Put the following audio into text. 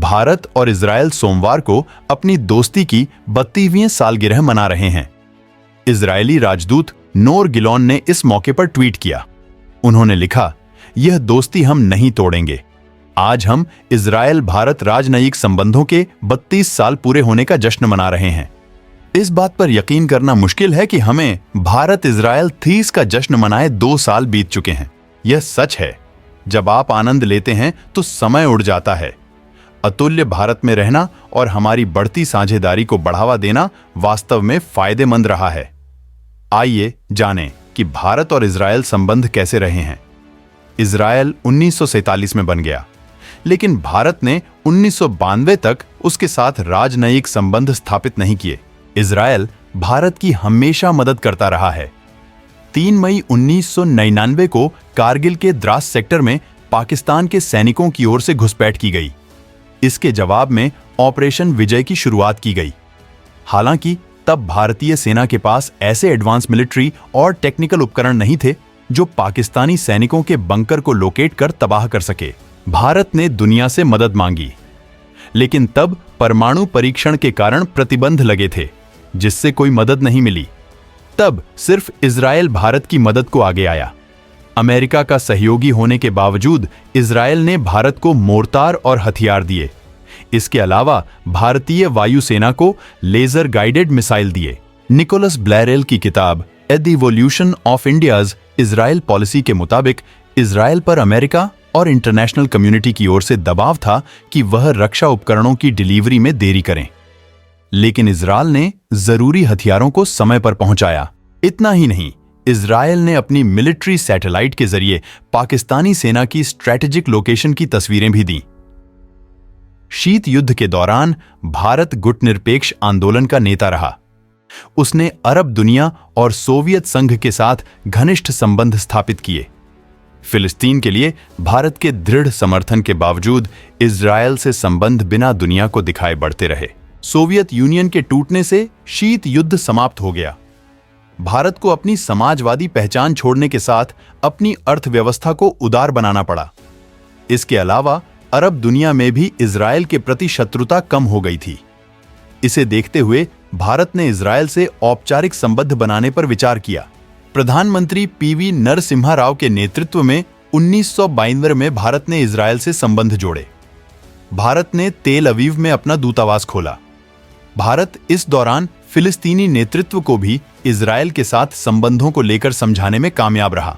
भारत और इजरायल सोमवार को अपनी दोस्ती की 32वीं सालगिरह मना रहे हैं। इजरायली राजदूत नोर गिलोन ने इस मौके पर ट्वीट किया। उन्होंने लिखा, यह दोस्ती हम नहीं तोड़ेंगे। आज हम इजरायल भारत राजनयिक संबंधों के 32 साल पूरे होने का जश्न मना रहे हैं। इस बात पर यकीन करना मुश्किल है कि हमें भारत इजरायल तीज का जश्न मनाए 2 साल बीत चुके हैं। यह सच है, जब आप आनंद लेते हैं तो समय उड़ जाता है। अतुल्य भारत में रहना और हमारी बढ़ती साझेदारी को बढ़ावा देना वास्तव में फायदेमंद रहा है। आइए जानें कि भारत और इजरायल संबंध कैसे रहे हैं। इजरायल 1947 में बन गया, लेकिन भारत ने 1992 तक उसके साथ राजनयिक संबंध स्थापित नहीं किए। इजरायल भारत की हमेशा मदद करता रहा है। 3 मई 1999 को कारगिल के द्रास सेक्टर में पाकिस्तान के सैनिकों की ओर से घुसपैठ की गई। इसके जवाब में ऑपरेशन विजय की शुरुआत की गई। हालांकि तब भारतीय सेना के पास ऐसे एडवांस मिलिट्री और टेक्निकल उपकरण नहीं थे जो पाकिस्तानी सैनिकों के बंकर को लोकेट कर तबाह कर सके। भारत ने दुनिया से मदद मांगी, लेकिन तब परमाणु परीक्षण के कारण प्रतिबंध लगे थे, जिससे कोई मदद नहीं मिली। तब सिर्फ इजरायल भारत की मदद को आगे आया। अमेरिका का सहयोगी होने के बावजूद इजरायल ने भारत को मोर्टार और हथियार दिए। इसके अलावा भारतीय वायुसेना को लेजर गाइडेड मिसाइल दिए। निकोलस ब्लैरेल की किताब a the evolution of India's Israel policy के मुताबिक इजरायल पर अमेरिका और इंटरनेशनल कम्युनिटी की ओर से दबाव था कि वह रक्षा उपकरणों की डिलीवरी में देरी करें, लेकिन इजरायल ने जरूरी हथियारों को समय पर पहुंचाया। इतना ही नहीं, इजरायल ने अपनी मिलिट्री सैटेलाइट के जरिए पाकिस्तानी सेना की स्ट्रैटेजिक लोकेशन की तस्वीरें भी दी। शीत युद्ध के दौरान भारत गुटनिरपेक्ष आंदोलन का नेता रहा। उसने अरब दुनिया और सोवियत संघ के साथ घनिष्ठ संबंध स्थापित किए। फिलिस्तीन के लिए भारत के दृढ़ समर्थन के बावजूद इजरायल से संबंध बिना दुनिया को दिखाए बढ़ते रहे। सोवियत यूनियन के टूटने से शीत युद्ध समाप्त हो गया। भारत को अपनी समाजवादी पहचान छोड़ने के साथ अपनी अर्थव्यवस्था को उदार बनाना पड़ा। इसके अलावा अरब दुनिया में भी इजरायल के प्रति शत्रुता कम हो गई थी। इसे देखते हुए भारत ने इजरायल से औपचारिक संबंध बनाने पर विचार किया। प्रधानमंत्री पीवी नरसिम्हा राव के नेतृत्व में 1992 में भारत ने इजरायल से संबंध जोड़े। भारत ने तेल अवीव में अपना दूतावास खोला। भारत इस दौरान फिलिस्तीनी नेतृत्व को भी इजरायल के साथ संबंधों को लेकर समझाने में कामयाब रहा।